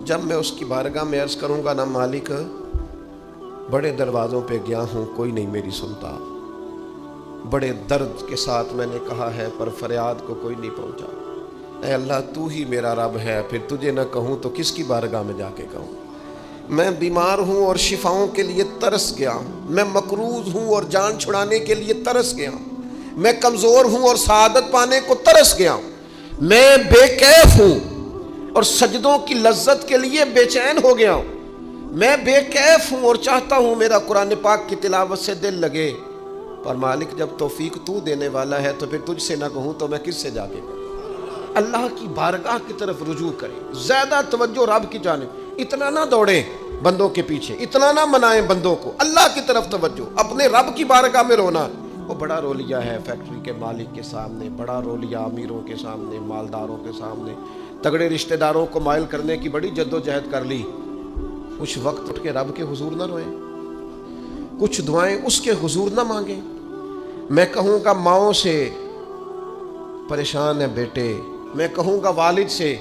جب میں اس کی بارگاہ میں عرض کروں گا نا مالک بڑے دروازوں پہ گیا ہوں کوئی نہیں میری سنتا، بڑے درد کے ساتھ میں نے کہا ہے پر فریاد کو کوئی نہیں پہنچا، اے اللہ تو ہی میرا رب ہے، پھر تجھے نہ کہوں تو کس کی بارگاہ میں جا کے کہوں؟ میں بیمار ہوں اور شفاؤں کے لیے ترس گیا ہوں، میں مقروض ہوں اور جان چھڑانے کے لیے ترس گیا ہوں، میں کمزور ہوں اور سعادت پانے کو ترس گیا ہوں، میں بے کیف ہوں اور سجدوں کی لذت کے لیے بے چین ہو گیا ہوں، میں بے کیف ہوں اور چاہتا ہوں میرا قرآن پاک کی تلاوت سے دل لگے، پر مالک جب توفیق تو دینے والا ہے تو پھر تجھ سے نہ کہوں تو میں کس سے جا کے کہوں؟ اللہ کی بارگاہ کی طرف رجوع کریں، زیادہ توجہ رب کی جانب، اتنا نہ دوڑیں بندوں کے پیچھے، اتنا نہ منائیں بندوں کو، اللہ کی طرف توجہ، اپنے رب کی بارگاہ میں رونا۔ وہ بڑا رو لیا ہے فیکٹری کے مالک کے سامنے، بڑا رو لیا امیروں کے سامنے، مالداروں کے سامنے، تگڑے رشتہ داروں کو مائل کرنے کی بڑی جد و جہد کر لی، کچھ وقت اٹھ کے رب کے حضور نہ روئیں، کچھ دعائیں اس کے حضور نہ مانگیں۔ میں کہوں گا ماؤں سے پریشان ہے بیٹے، میں کہوں گا والد سے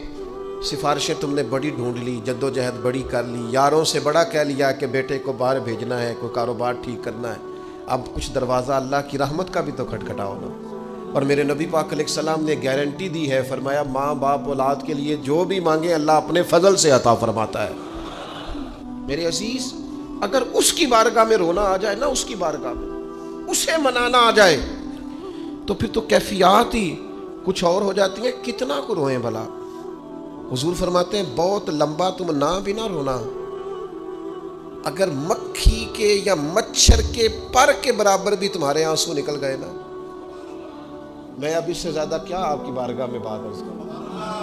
سفارشیں تم نے بڑی ڈھونڈ لی، جد و جہد بڑی کر لی، یاروں سے بڑا کہہ لیا کہ بیٹے کو باہر بھیجنا ہے، کوئی کاروبار ٹھیک کرنا ہے، اب کچھ دروازہ اللہ کی رحمت کا بھی تو کھٹکھٹاؤ نا۔ اور میرے نبی پاک علیہ السلام نے گارنٹی دی ہے، فرمایا ماں باپ اولاد کے لیے جو بھی مانگے اللہ اپنے فضل سے عطا فرماتا ہے۔ میرے عزیز اگر اس کی بارگاہ میں رونا آ جائے نا، اس کی بارگاہ میں اسے منانا آ جائے تو پھر تو کیفیات ہی کچھ اور ہو جاتی ہیں۔ کتنا کو روئیں بھلا؟ حضور فرماتے ہیں بہت لمبا تم نہ بھی نہ رونا، اگر مکھی کے یا مچھر کے پر کے برابر بھی تمہارے آنسو نکل گئے نا، میں اب اس سے زیادہ کیا آپ کی بارگاہ میں بات عرض کروں۔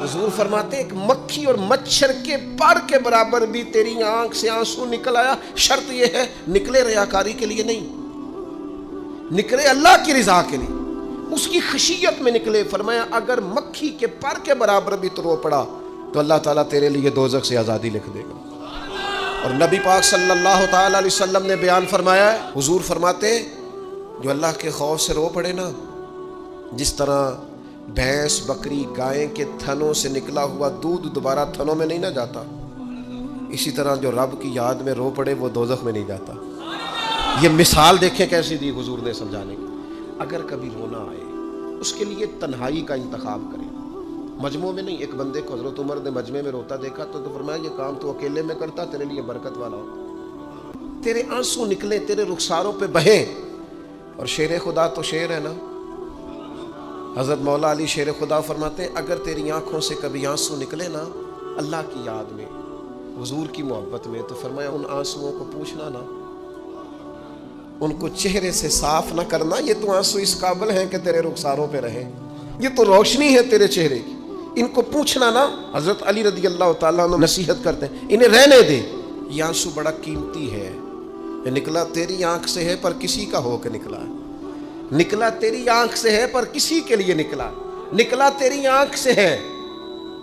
حضور فرماتے ہیں ایک مکھی اور مچھر کے پر کے برابر بھی تیری آنکھ سے آنسو نکل آیا، شرط یہ ہے نکلے ریاکاری کے لیے نہیں، نکلے اللہ کی رضا کے لیے، اس کی خشیت میں نکلے۔ فرمایا اگر مکھی کے پر کے برابر بھی تو رو پڑا تو اللہ تعالیٰ تیرے لیے دوزخ سے آزادی لکھ دے گا۔ اور نبی پاک صلی اللہ تعالیٰ علیہ وسلم نے بیان فرمایا ہے، حضور فرماتے ہیں جو اللہ کے خوف سے رو پڑے نا، جس طرح بھینس بکری گائیں کے تھنوں سے نکلا ہوا دودھ دوبارہ تھنوں میں نہیں نہ جاتا، اسی طرح جو رب کی یاد میں رو پڑے وہ دوزخ میں نہیں جاتا۔ یہ مثال دیکھیں کیسی دی حضور نے سمجھانے کی۔ اگر کبھی رونا آئے اس کے لیے تنہائی کا انتخاب کریں، مجمع میں نہیں۔ ایک بندے کو حضرت عمر نے مجمع میں روتا دیکھا تو فرمایا یہ کام تو اکیلے میں کرتا، تیرے لیے برکت والا ہو، تیرے آنسو نکلے، تیرے رخساروں پہ بہیں۔ اور شیر خدا تو شیر ہے نا، حضرت مولا علی شیر خدا فرماتے ہیں اگر تیری آنکھوں سے کبھی آنسو نکلے نا اللہ کی یاد میں، حضور کی محبت میں، تو فرمایا ان آنسوؤں کو پوچھنا نا، ان کو چہرے سے صاف نہ کرنا، یہ تو آنسو اس قابل ہیں کہ تیرے رخساروں پہ رہیں، یہ تو روشنی ہے تیرے چہرے کی، ان کو پوچھنا نا۔ حضرت علی رضی اللہ تعالیٰ عنہ نصیحت کرتے ہیں انہیں رہنے دے، یہ آنسو بڑا قیمتی ہے، یہ نکلا تیری آنکھ سے ہے پر کسی کا ہو کے نکلا ہے، نکلا تیری آنکھ سے ہے پر کسی کے لیے نکلا، نکلا تیری آنکھ سے ہے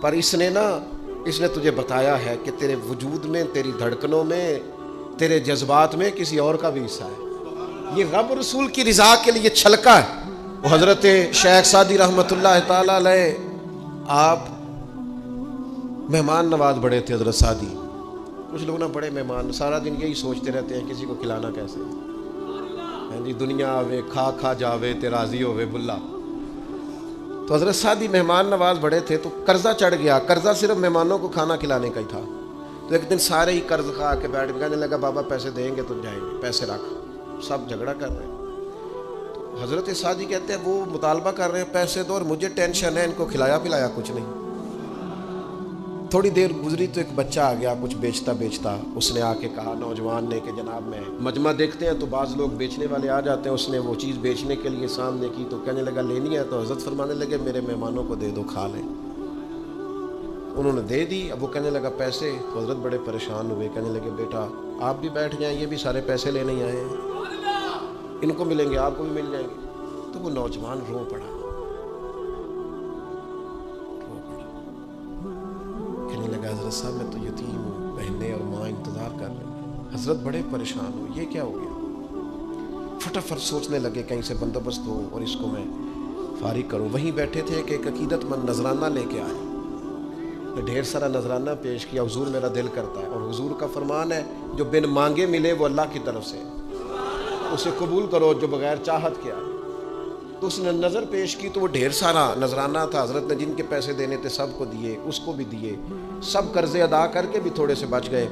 پر اس نے تجھے بتایا ہے کہ تیرے وجود میں، تیری دھڑکنوں میں، تیرے جذبات میں کسی اور کا بھی حصہ ہے۔ یہ رب رسول کی رضا کے لیے چھلکا ہے۔ وہ حضرت شیخ سعدی رحمۃ اللہ تعالیٰ علیہ آپ مہمان نواز بڑے تھے حضرت سعدی۔ کچھ لوگ نا بڑے مہمان، سارا دن یہی سوچتے رہتے ہیں کسی کو کھلانا کیسے، ہاں جی دنیا آوے کھا کھا جاوے تے راضی ہووے بلا۔ تو حضرت سعدی مہمان نواز بڑے تھے تو قرضہ چڑھ گیا، قرضہ صرف مہمانوں کو کھانا کھلانے کا ہی تھا۔ تو ایک دن سارے ہی قرض کھا کے بیٹھ کے کہنے لگا بابا پیسے دیں گے تو جائیں گے، پیسے رکھ، سب جھگڑا کر رہے ہیں۔ تو حضرت سعدی کہتے ہیں وہ مطالبہ کر رہے ہیں پیسے دو اور مجھے ٹینشن ہے، ان کو کھلایا پلایا کچھ نہیں۔ تھوڑی دیر گزری تو ایک بچہ آ گیا کچھ بیچتا بیچتا، اس نے آ کے کہا نوجوان نے کہ جناب میں مجمع دیکھتے ہیں تو بعض لوگ بیچنے والے آ جاتے ہیں، اس نے وہ چیز بیچنے کے لیے سامنے کی تو کہنے لگا لینی ہے، تو حضرت فرمانے لگے میرے مہمانوں کو دے دو کھا لیں۔ انہوں نے دے دی، اب وہ کہنے لگا پیسے، تو حضرت بڑے پریشان ہوئے، کہنے لگے بیٹا آپ بھی بیٹھ جائیں، یہ بھی سارے پیسے لینے ہی آئے ہیں، ان کو ملیں گے آپ کو بھی مل جائیں گے۔ تو وہ نوجوان رو پڑا، کہنے لگا حضرت صاحب میں تو یتیم ہوں، بہنیں اور ماں انتظار کر رہے ہیں۔ حضرت بڑے پریشان ہوئے، یہ کیا ہو گیا؟ فٹافٹ سوچنے لگے کہیں سے بندوبست ہو اور اس کو میں فارغ کروں۔ وہیں بیٹھے تھے کہ ایک عقیدت مند نذرانہ لے کے آئے، ڈھیر سارا نذرانہ پیش کیا، حضور میرا دل کرتا ہے، اور حضور کا فرمان ہے جو بن مانگے ملے وہ اللہ کی طرف سے، اسے قبول کرو جو بغیر چاہت کیا۔ تو اس نے نظر پیش کی تو وہ ڈھیر سارا نذرانہ تھا، حضرت نے جن کے پیسے دینے تھے سب کو دیے، اس کو بھی دیے، سب قرضے ادا کر کے بھی تھوڑے سے بچ گئے۔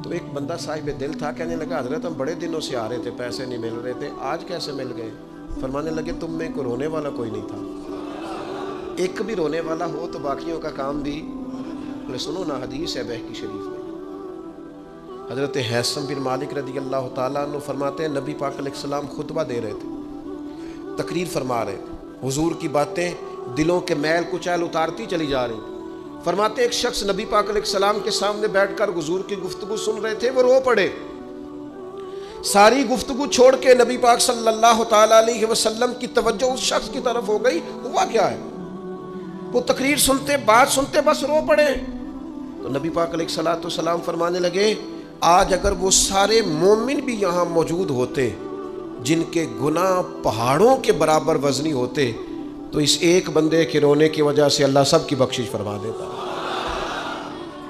تو ایک بندہ صاحب دل تھا، کہنے لگا حضرت ہم بڑے دنوں سے آ رہے تھے، پیسے نہیں مل رہے تھے، آج کیسے مل گئے؟ فرمانے لگے تم میں کوئی رونے والا کوئی نہیں تھا، ایک بھی رونے والا ہو تو باقیوں کا کام بھی۔ سنو نا، حدیث ہے بہقی شریف میں، حضرت حیثم بن مالک رضی اللہ تعالیٰ عنہ فرماتے ہیں نبی پاک علیہ السلام خطبہ دے رہے تھے، تقریر فرما رہے تھے، حضور کی باتیں دلوں کے میل کچیل اتارتی چلی جا رہی تھی۔ فرماتے ایک شخص نبی پاک علیہ السلام کے سامنے بیٹھ کر حضور کی گفتگو سن رہے تھے، وہ رو پڑے، ساری گفتگو چھوڑ کے نبی پاک صلی اللہ تعالیٰ علیہ وسلم کی توجہ اس شخص کی طرف ہو گئی۔ ہوا کیا ہے؟ وہ تقریر سنتے، بات سنتے بس رو پڑے۔ تو نبی پاک علیہ الصلوۃ والسلام فرمانے لگے آج اگر وہ سارے مومن بھی یہاں موجود ہوتے جن کے گناہ پہاڑوں کے برابر وزنی ہوتے تو اس ایک بندے کے رونے کی وجہ سے اللہ سب کی بخشش فرما دیتا۔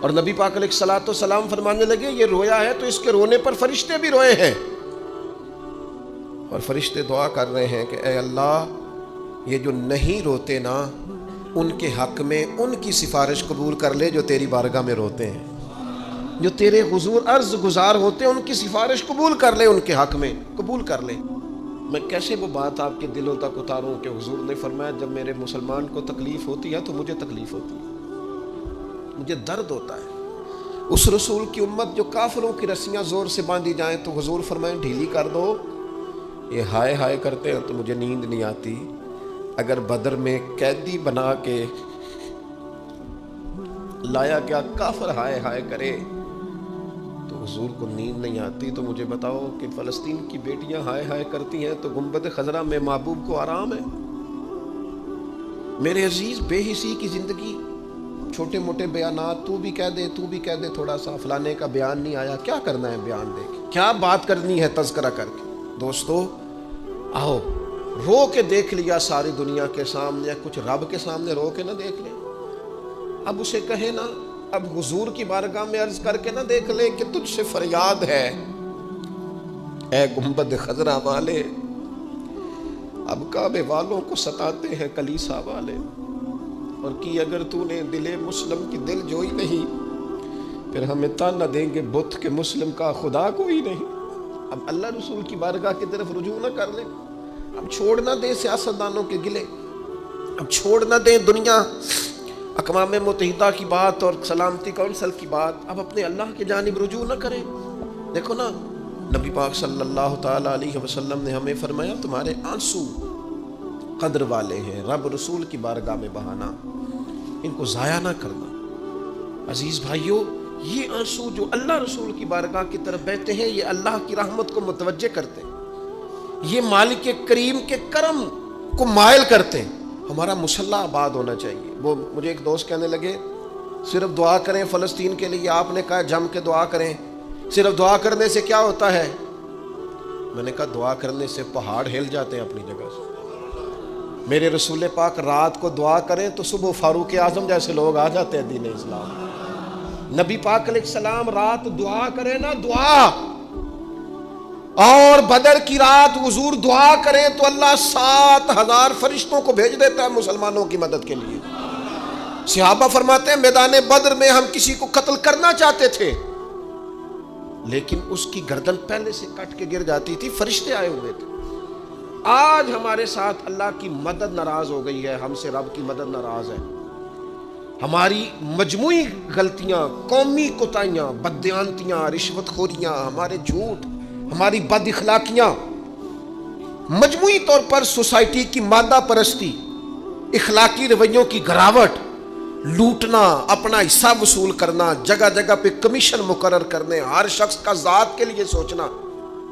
اور نبی پاک علیہ الصلوۃ والسلام فرمانے لگے یہ رویا ہے تو اس کے رونے پر فرشتے بھی روئے ہیں، اور فرشتے دعا کر رہے ہیں کہ اے اللہ یہ جو نہیں روتے نا ان کے حق میں ان کی سفارش قبول کر لے جو تیری بارگاہ میں روتے ہیں، جو تیرے حضور عرض گزار ہوتے ہیں ان کی سفارش قبول کر لے، ان کے حق میں قبول کر لے۔ میں کیسے وہ بات آپ کے دلوں تک اتاروں کہ حضور نے فرمایا جب میرے مسلمان کو تکلیف ہوتی ہے تو مجھے تکلیف ہوتی ہے، مجھے درد ہوتا ہے۔ اس رسول کی امت جو کافروں کی رسیاں زور سے باندھی جائیں تو حضور فرمائیں ڈھیلی کر دو، یہ ہائے ہائے کرتے ہیں تو مجھے نیند نہیں آتی۔ اگر بدر میں قیدی بنا کے لایا گیا کافر ہائے ہائے کرے تو حضور کو نیند نہیں آتی، تو مجھے بتاؤ کہ فلسطین کی بیٹیاں ہائے ہائے کرتی ہیں تو گنبد خضرا میں محبوب کو آرام ہے؟ میرے عزیز بے حسی کی زندگی، چھوٹے موٹے بیانات، تو بھی کہہ دے تو بھی کہہ دے، تھوڑا سا فلانے کا بیان نہیں آیا، کیا کرنا ہے بیان دے کے، کیا بات کرنی ہے تذکرہ کر کے؟ دوستو آؤ رو کے دیکھ لیا ساری دنیا کے سامنے، کچھ رب کے سامنے رو کے نہ دیکھ لیں؟ اب اسے کہے نا، اب حضور کی بارگاہ میں عرض کر کے نہ دیکھ لیں کہ تجھ سے فریاد ہے اے گنبد خضرا والے، اب کعبے والوں کو ستاتے ہیں کلیسا والے، اور کی اگر تو نے دل مسلم کی دل جوئی نہیں پھر ہمیں تانا دیں گے بت کہ مسلم کا خدا کوئی نہیں۔ اب اللہ رسول کی بارگاہ کی طرف رجوع نہ کر لیں، اب چھوڑ نہ دیں سیاستدانوں کے گلے، اب چھوڑ نہ دیں دنیا اقوام متحدہ کی بات اور سلامتی کونسل کی بات، اب اپنے اللہ کی جانب رجوع نہ کریں۔ دیکھو نا نبی پاک صلی اللہ تعالیٰ علیہ وسلم نے ہمیں فرمایا تمہارے آنسو قدر والے ہیں، رب رسول کی بارگاہ میں بہانا، ان کو ضائع نہ کرنا۔ عزیز بھائیو، یہ آنسو جو اللہ رسول کی بارگاہ کی طرف بہتے ہیں یہ اللہ کی رحمت کو متوجہ کرتے ہیں، یہ مالک کریم کے کرم کو مائل کرتے ہیں۔ ہمارا مسلح آباد ہونا چاہیے۔ وہ مجھے ایک دوست کہنے لگے صرف دعا کریں فلسطین کے لیے، آپ نے کہا جم کے دعا کریں، صرف دعا کرنے سے کیا ہوتا ہے؟ میں نے کہا دعا کرنے سے پہاڑ ہل جاتے ہیں اپنی جگہ سے۔ میرے رسول پاک رات کو دعا کریں تو صبح فاروق اعظم جیسے لوگ آ جاتے ہیں دین اسلام۔ نبی پاک علیہ السلام رات دعا کریں نا، دعا، اور بدر کی رات حضور دعا کریں تو اللہ 7,000 فرشتوں کو بھیج دیتا ہے مسلمانوں کی مدد کے لیے۔ صحابہ فرماتے ہیں میدان بدر میں ہم کسی کو قتل کرنا چاہتے تھے لیکن اس کی گردن پہلے سے کٹ کے گر جاتی تھی، فرشتے آئے ہوئے تھے۔ آج ہمارے ساتھ اللہ کی مدد ناراض ہو گئی ہے، ہم سے رب کی مدد ناراض ہے۔ ہماری مجموعی غلطیاں، قومی کوتاہیاں، بددیانتیاں، رشوت خوریاں، ہمارے جھوٹ، ہماری بد اخلاقیاں، مجموعی طور پر سوسائٹی کی مادہ پرستی، اخلاقی رویوں کی گراوٹ، لوٹنا، اپنا حصہ وصول کرنا، جگہ جگہ پہ کمیشن مقرر کرنے، ہر شخص کا ذات کے لیے سوچنا،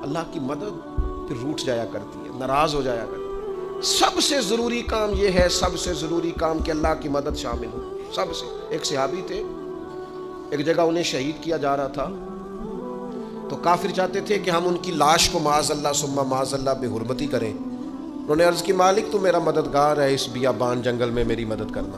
اللہ کی مدد پھر روٹ جایا کرتی ہے، ناراض ہو جایا کرتی ہے۔ سب سے ضروری کام یہ ہے، سب سے ضروری کام کہ اللہ کی مدد شامل ہو۔ سب سے ایک صحابی تھے، ایک جگہ انہیں شہید کیا جا رہا تھا تو کافر چاہتے تھے کہ ہم ان کی لاش کو معاذ اللہ ثم معاذ اللہ بے حرمتی کریں۔ انہوں نے عرض کی مالک تو میرا مددگار ہے، اس بیابان جنگل میں میری مدد کرنا۔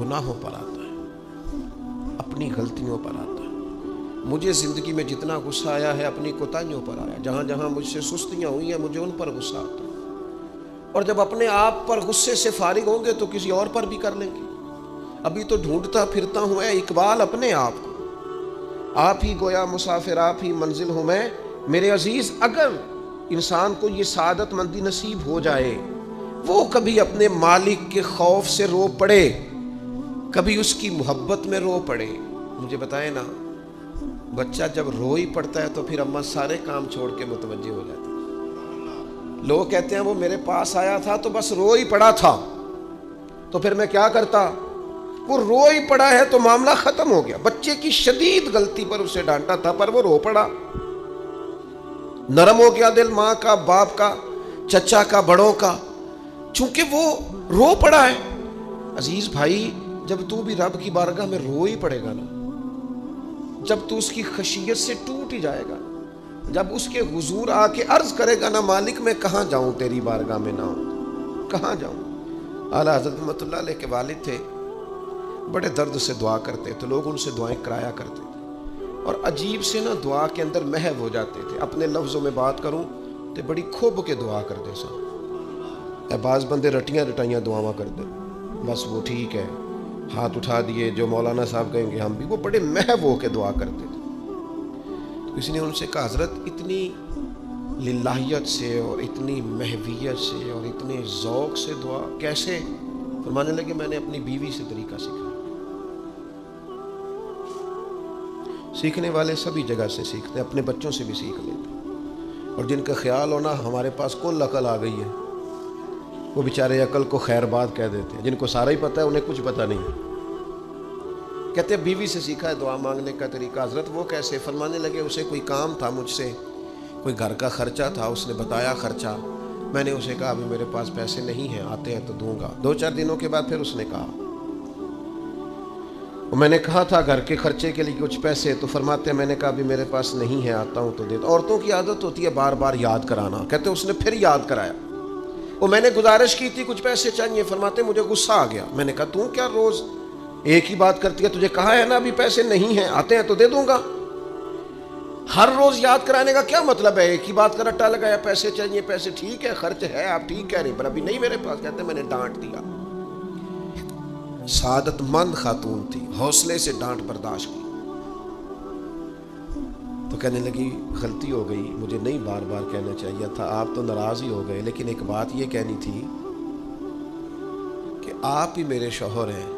گناہوں پر آتا ہے، اپنی غلطیوں پر آتا ہے۔ مجھے زندگی میں جتنا غصہ آیا ہے اپنی کوتاہیوں پر آیا، جہاں جہاں مجھ سے سستیاں ہوئی ہیں مجھے ان پر غصہ آتا ہے، اور جب اپنے آپ پر غصے سے فارغ ہوں گے تو کسی اور پر بھی کر لیں گے۔ ابھی تو ڈھونڈتا پھرتا ہوں اے اقبال اپنے آپ کو، آپ ہی گویا مسافر آپ ہی منزل ہوں میں۔ میرے عزیز، اگر انسان کو یہ سعادت مندی نصیب ہو جائے، وہ کبھی اپنے مالک کے خوف سے رو پڑے، کبھی اس کی محبت میں رو پڑے۔ مجھے بتائیں نا، بچہ جب رو ہی پڑتا ہے تو پھر اماں سارے کام چھوڑ کے متوجہ ہو جاتی ہے۔ لوگ کہتے ہیں وہ میرے پاس آیا تھا تو بس رو ہی پڑا تھا، تو پھر میں کیا کرتا؟ وہ رو ہی پڑا ہے تو معاملہ ختم ہو گیا۔ بچے کی شدید غلطی پر اسے ڈانٹا تھا پر وہ رو پڑا، نرم ہو گیا دل ماں کا، باپ کا، چچا کا، بڑوں کا، چونکہ وہ رو پڑا ہے۔ عزیز بھائی، جب تو بھی رب کی بارگاہ میں رو ہی پڑے گا نا، جب تو اس کی خشیت سے ٹوٹ ہی جائے گا، جب اس کے حضور آ کے عرض کرے گا نا، مالک میں کہاں جاؤں تیری بارگاہ میں نہ ہوں، کہاں جاؤں؟ اعلیٰ حضرت رحمۃ اللہ علیہ کے والد تھے، بڑے درد سے دعا کرتے تھے، لوگ ان سے دعائیں کرایا کرتے تھے، اور عجیب سے نا دعا کے اندر محو ہو جاتے تھے۔ اپنے لفظوں میں بات کروں تو بڑی کھوب کے دعا کرتے سن، اے بعض بندے رٹیاں رٹائیاں دعاواں کرتے، بس وہ ٹھیک ہے، ہاتھ اٹھا دیے، جو مولانا صاحب کہیں گے ہم بھی، وہ بڑے محو ہو کے دعا کرتے تھے۔ تو کسی نے ان سے کہا حضرت اتنی للہیت سے اور اتنی محویت سے اور اتنے ذوق سے دعا کیسے؟ فرمانے لگے میں نے اپنی بیوی سے طریقہ سیکھا۔ سیکھنے والے سبھی جگہ سے سیکھتے، اپنے بچوں سے بھی سیکھ لیتے، اور جن کا خیال ہونا ہمارے پاس کل عقل آ گئی ہے، وہ بیچارے عقل کو خیر بات کہہ دیتے ہیں، جن کو سارا ہی پتہ ہے انہیں کچھ پتہ نہیں۔ کہتے بیوی سے سیکھا ہے دعا مانگنے کا طریقہ۔ حضرت وہ کیسے؟ فرمانے لگے اسے کوئی کام تھا مجھ سے، کوئی گھر کا خرچہ تھا، اس نے بتایا خرچہ، میں نے اسے کہا ابھی میرے پاس پیسے نہیں ہیں، آتے ہیں تو دوں گا۔ 2-4 دنوں کے بعد پھر اس نے کہا، میں نے کہا تھا گھر کے خرچے کے لیے کچھ پیسے، تو فرماتے ہیں میں نے کہا ابھی میرے پاس نہیں ہے، آتا ہوں تو دیتا۔ عورتوں کی عادت ہوتی ہے بار بار یاد کرانا، کہتے اس نے پھر یاد کرایا، وہ میں نے گزارش کی تھی کچھ پیسے چاہیے، فرماتے مجھے غصہ آ گیا، میں نے کہا تو کیا روز ایک ہی بات کرتی ہے، تجھے کہا ہے نا ابھی پیسے نہیں ہیں، آتے ہیں تو دے دوں گا۔ ہر روز یاد کرانے کا کیا مطلب ہے؟ ایک ہی بات کا رٹا لگایا، پیسے چاہیے، پیسے ٹھیک ہے، خرچ ہے، آپ ٹھیک کہہ رہے پر ابھی نہیں میرے پاس۔ کہتے میں نے ڈانٹ دیا۔ سعادت مند خاتون تھی، حوصلے سے ڈانٹ برداشت کی، تو کہنے لگی غلطی ہو گئی، مجھے نہیں بار بار کہنا چاہیے تھا، آپ تو ناراض ہی ہو گئے، لیکن ایک بات یہ کہنی تھی کہ آپ ہی میرے شوہر ہیں،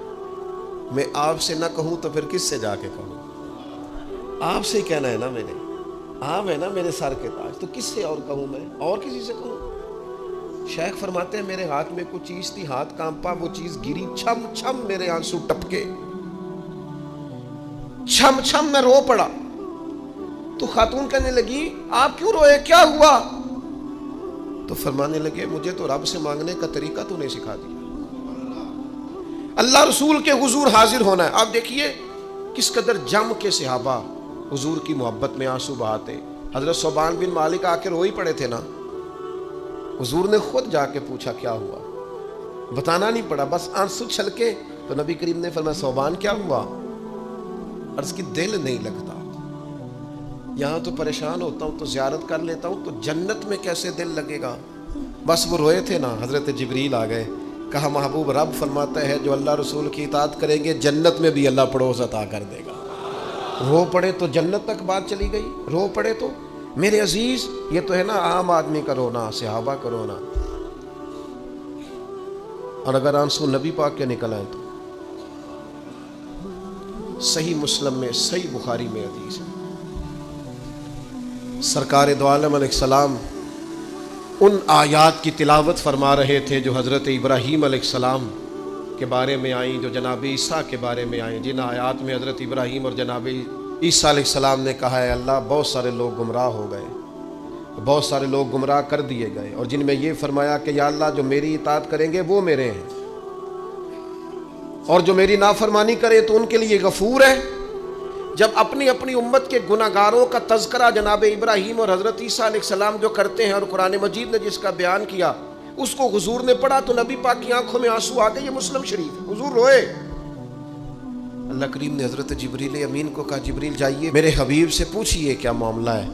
میں آپ سے نہ کہوں تو پھر کس سے جا کے کہوں؟ آپ سے ہی کہنا ہے نا، میں نے، آپ ہے نا میرے سر کے تاج، تو کس سے اور کہوں؟ میں اور کسی سے کہوں؟ شیخ فرماتے ہیں میرے ہاتھ میں کچھ چیز تھی، ہاتھ کانپا، وہ چیز گری، چھم چھم میرے آنسو ٹپکے، چھم چھم میں رو پڑا۔ تو خاتون کہنے لگی آپ کیوں روئے، کیا ہوا؟ تو فرمانے لگے مجھے تو رب سے مانگنے کا طریقہ تو نہیں سکھا دیا، اللہ رسول کے حضور حاضر ہونا ہے۔ آپ دیکھیے کس قدر جم کے صحابہ حضور کی محبت میں آنسو بہاتے۔ حضرت صوبان بن مالک آ کے رو ہی پڑے تھے نا، حضور نے خود جا کے پوچھا کیا ہوا، بتانا نہیں پڑا، بس آنسو چھلکے، تو نبی کریم نے فرمایا صوبان کیا ہوا؟ عرض کی دل نہیں لگتا، یہاں تو پریشان ہوتا ہوں تو زیارت کر لیتا ہوں، تو جنت میں کیسے دل لگے گا؟ بس وہ روئے تھے نا، حضرت جبریل آ گئے، کہا محبوب رب فرماتا ہے جو اللہ رسول کی اطاعت کریں گے جنت میں بھی اللہ پڑوس عطا کر دے گا۔ رو پڑے تو جنت تک بات چلی گئی، رو پڑے تو۔ میرے عزیز یہ تو ہے نا عام آدمی کا رونا، صحابہ کا رونا، اور اگر آنسو نبی پاک کے نکل آئے تو صحیح مسلم میں، صحیح بخاری میں حدیث ہے، سرکار دو عالم علیہ السلام ان آیات کی تلاوت فرما رہے تھے جو حضرت ابراہیم علیہ السلام کے بارے میں آئیں، جو جناب عیسیٰ کے بارے میں آئیں، جن آیات میں حضرت ابراہیم اور جناب عیسیٰ علیہ السلام نے کہا ہے اللہ بہت سارے لوگ گمراہ ہو گئے، بہت سارے لوگ گمراہ کر دیے گئے، اور جن میں یہ فرمایا کہ یا اللہ جو میری اطاعت کریں گے وہ میرے ہیں، اور جو میری نافرمانی کرے تو ان کے لیے غفور ہے۔ جب اپنی اپنی امت کے گناہگاروں کا تذکرہ جناب ابراہیم اور حضرت عیسیٰ علیہ السلام جو کرتے ہیں، اور قرآن مجید نے جس کا بیان کیا، اس کو حضور نے پڑھا تو نبی پاک کی آنکھوں میں آنسو آ گئے. یہ مسلم شریف ہے. حضور روئے. اللہ کریم نے حضرت جبریل امین کو کہا جبریل جائیے میرے حبیب سے پوچھئے کیا معاملہ ہے.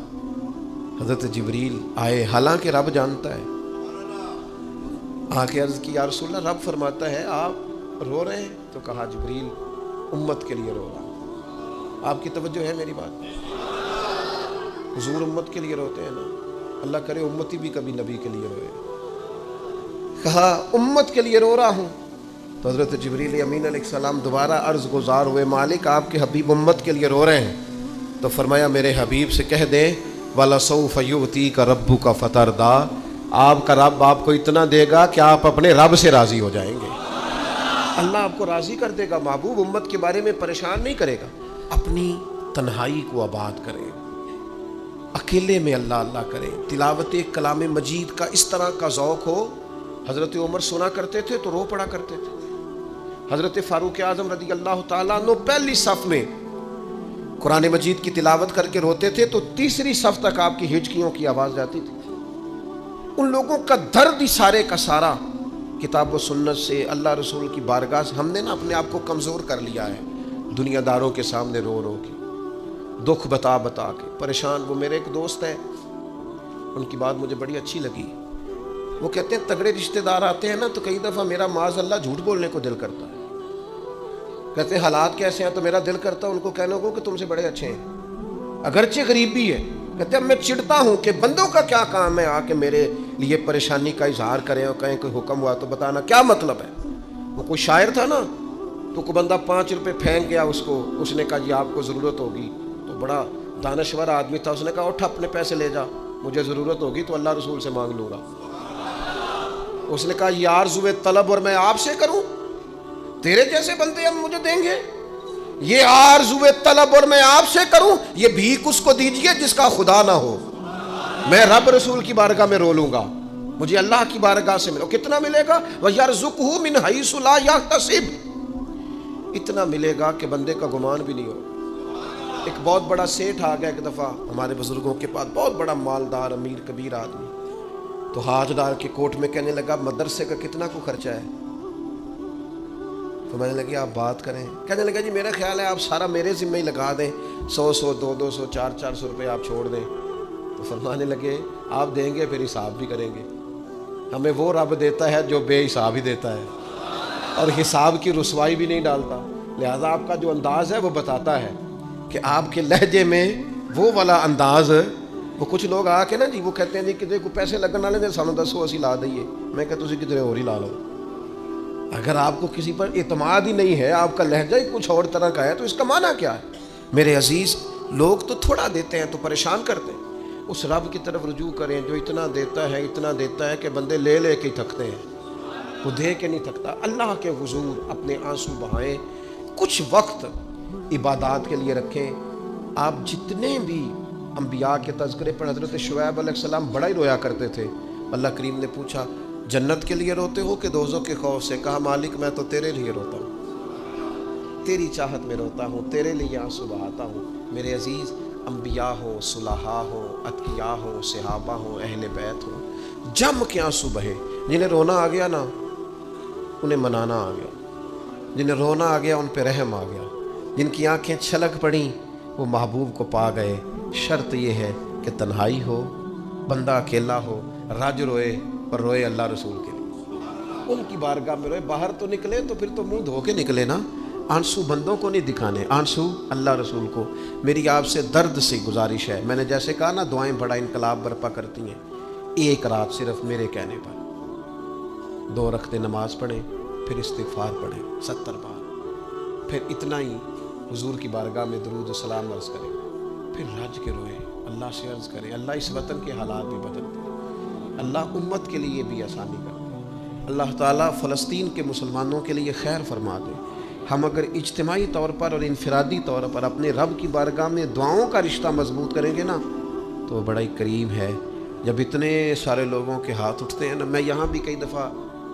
حضرت جبریل آئے حالانکہ رب جانتا ہے. آ کے عرض کی یا رسول اللہ رب فرماتا ہے آپ رو رہے ہیں. تو کہا جبریل امت کے لیے رو رہا ہوں. آپ کی توجہ ہے میری بات؟ حضور امت کے لیے روتے ہیں نا. اللہ کرے امتی بھی کبھی نبی کے لیے روئے. کہا امت کے لیے رو رہا ہوں. تو حضرت جبریل امین علیہ السلام دوبارہ عرض گزار ہوئے مالک آپ کے حبیب امت کے لیے رو رہے ہیں. تو فرمایا میرے حبیب سے کہہ دیں وَلَسَوْفَ يُؤْتِيكَ رَبُّكَ فَتَرْضَىٰ آپ کا رب آپ کو اتنا دے گا کہ آپ اپنے رب سے راضی ہو جائیں گے. اللہ آپ کو راضی کر دے گا. محبوب امت کے بارے میں پریشان نہیں کرے گا. اپنی تنہائی کو آباد کریں, اکیلے میں اللہ اللہ کریں, تلاوت کلام مجید کا اس طرح کا ذوق ہو. حضرت عمر سنا کرتے تھے تو رو پڑا کرتے تھے. حضرت فاروق اعظم رضی اللہ تعالیٰ عنہ پہلی صف میں قرآن مجید کی تلاوت کر کے روتے تھے تو تیسری صف تک آپ کی ہچکیوں کی آواز جاتی تھی. ان لوگوں کا درد ہی سارے کا سارا کتاب و سنت سے اللہ رسول کی بارگاہ سے. ہم نے نا اپنے آپ کو کمزور کر لیا ہے دنیا داروں کے سامنے رو رو کے, دکھ بتا بتا کے پریشان. وہ میرے ایک دوست ہے, ان کی بات مجھے بڑی اچھی لگی. وہ کہتے ہیں تگڑے رشتہ دار آتے ہیں نا تو کئی دفعہ میرا معاذ اللہ جھوٹ بولنے کو دل کرتا ہے. کہتے ہیں حالات کیسے ہیں تو میرا دل کرتا ہے ان کو کہنے کو کہ تم سے بڑے اچھے ہیں اگرچہ غریبی ہے. کہتے ہیں میں چڑھتا ہوں کہ بندوں کا کیا کام ہے آ کے میرے لیے پریشانی کا اظہار کریں اور کہیں کوئی حکم ہوا تو بتانا کیا مطلب ہے. وہ کوئی شاعر تھا نا تو کوئی بندہ 5 روپے پھینک گیا اس کو. اس نے کہا جی آپ کو ضرورت ہوگی. تو بڑا دانشور آدمی تھا, اس نے کہا اٹھ اپنے پیسے لے جا, مجھے ضرورت ہوگی تو اللہ رسول سے مانگ لوں گا. اس نے کہا یہ آرزوئے طلب اور میں آپ سے کروں, تیرے جیسے بندے ہم مجھے دیں گے. یہ آرزوئے طلب اور میں آپ سے کروں, یہ بھیک اس کو دیجئے جس کا خدا نہ ہو. میں رب رسول کی بارگاہ میں رو لوں گا, مجھے اللہ کی بارگاہ سے ملو. کتنا ملے گا؟ وَيَرْزُقْهُ مِنْ حَيْثُ لَا يَحْتَسِبُ اتنا ملے گا کہ بندے کا گمان بھی نہیں ہو. ایک بہت بڑا سیٹھ آ گیا ایک دفعہ ہمارے بزرگوں کے پاس, بہت بڑا مالدار امیر کبیر آدمی. تو ہاتھ ڈال کے کوٹ میں کہنے لگا مدرسے کا کتنا کو خرچہ ہے. تو میں نے لگی آپ بات کریں. کہنے لگا جی میرا خیال ہے آپ سارا میرے ذمہ ہی لگا دیں, 100 200 400 روپے آپ چھوڑ دیں. تو فرمانے لگے آپ دیں گے پھر حساب بھی کریں گے. ہمیں وہ رب دیتا ہے جو بے حساب ہی دیتا ہے اور حساب کی رسوائی بھی نہیں ڈالتا. لہذا آپ کا جو انداز ہے وہ بتاتا ہے کہ آپ کے لہجے میں وہ والا انداز. وہ کچھ لوگ آ کے نا جی وہ کہتے ہیں جی کدھر کو پیسے لگن والے نے سانو دسو اسی لا دئیے. میں کہتا تسی کدھر اور ہی لا لو. اگر آپ کو کسی پر اعتماد ہی نہیں ہے, آپ کا لہجہ ہی کچھ اور طرح کا ہے, تو اس کا معنی کیا ہے؟ میرے عزیز لوگ تو تھوڑا دیتے ہیں تو پریشان کرتے ہیں. اس رب کی طرف رجوع کریں جو اتنا دیتا ہے کہ بندے لے لے کے ہی تھکتے ہیں, وہ دے کے نہیں تھکتا. اللہ کے حضور اپنے آنسو بہائیں, کچھ وقت عبادات کے لیے رکھیں. آپ جتنے بھی انبیاء کے تذکرے پر, حضرت شعیب علیہ السلام بڑا ہی رویا کرتے تھے. اللہ کریم نے پوچھا جنت کے لیے روتے ہو کہ دوزخ کے خوف سے؟ کہا مالک میں تو تیرے لیے روتا ہوں, تیری چاہت میں روتا ہوں, تیرے لیے آنسو بہاتا ہوں. میرے عزیز انبیاء ہوں, صلحاء ہوں, اتقیاء ہوں, صحابہ ہوں, اہل بیت ہوں, جم کے آنسو بہے. جنہیں رونا آ گیا نا انہیں منانا آ گیا, جنہیں رونا آ گیا ان پہ رحم آ گیا, جن کی آنکھیں چھلک پڑیں وہ محبوب کو پا گئے. شرط یہ ہے کہ تنہائی ہو, بندہ اکیلا ہو, رج روئے اور روئے اللہ رسول کے لیے, ان کی بارگاہ میں روئے. باہر تو نکلے تو پھر تو منہ دھو کے نکلے نا. آنسو بندوں کو نہیں دکھانے, آنسو اللہ رسول کو. میری آپ سے درد سے گزارش ہے, میں نے جیسے کہا نا دعائیں بڑا انقلاب برپا کرتی ہیں. ایک رات صرف میرے کہنے پر 2 رکعتیں نماز پڑھیں, پھر استغفار پڑھیں 70 بار, پھر اتنا ہی حضور کی بارگاہ میں درود و سلام عرض کریں, پھر رج کے روئے, اللہ سے عرض کریں اللہ اس وطن کے حالات بھی بدل دیں, اللہ امت کے لیے بھی آسانی کر دے, اللہ تعالیٰ فلسطین کے مسلمانوں کے لیے خیر فرما دے. ہم اگر اجتماعی طور پر اور انفرادی طور پر اپنے رب کی بارگاہ میں دعاؤں کا رشتہ مضبوط کریں گے نا تو بڑا ہی قریب ہے. جب اتنے سارے لوگوں کے ہاتھ اٹھتے ہیں نا, میں یہاں بھی کئی دفعہ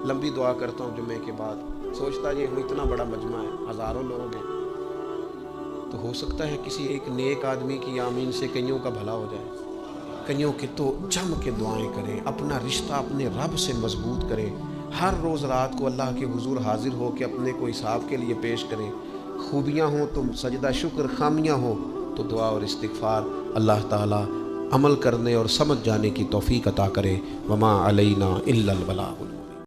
لمبی دعا کرتا ہوں جمعے کے بعد, سوچتا یہ اتنا بڑا مجمع ہے, ہزاروں لوگ ہیں, تو ہو سکتا ہے کسی ایک نیک آدمی کی آمین سے کئیوں کا بھلا ہو جائے, کئیوں کے تو جم کے دعائیں کریں، اپنا رشتہ اپنے رب سے مضبوط کریں، ہر روز رات کو اللہ کے حضور حاضر ہو کے اپنے کو حساب کے لیے پیش کریں، خوبیاں ہوں تو سجدہ شکر، خامیاں ہوں تو دعا اور استغفار۔ اللہ تعالیٰ عمل کرنے اور سمجھ جانے کی توفیق عطا کرے۔ وما علینا الا البلاغ۔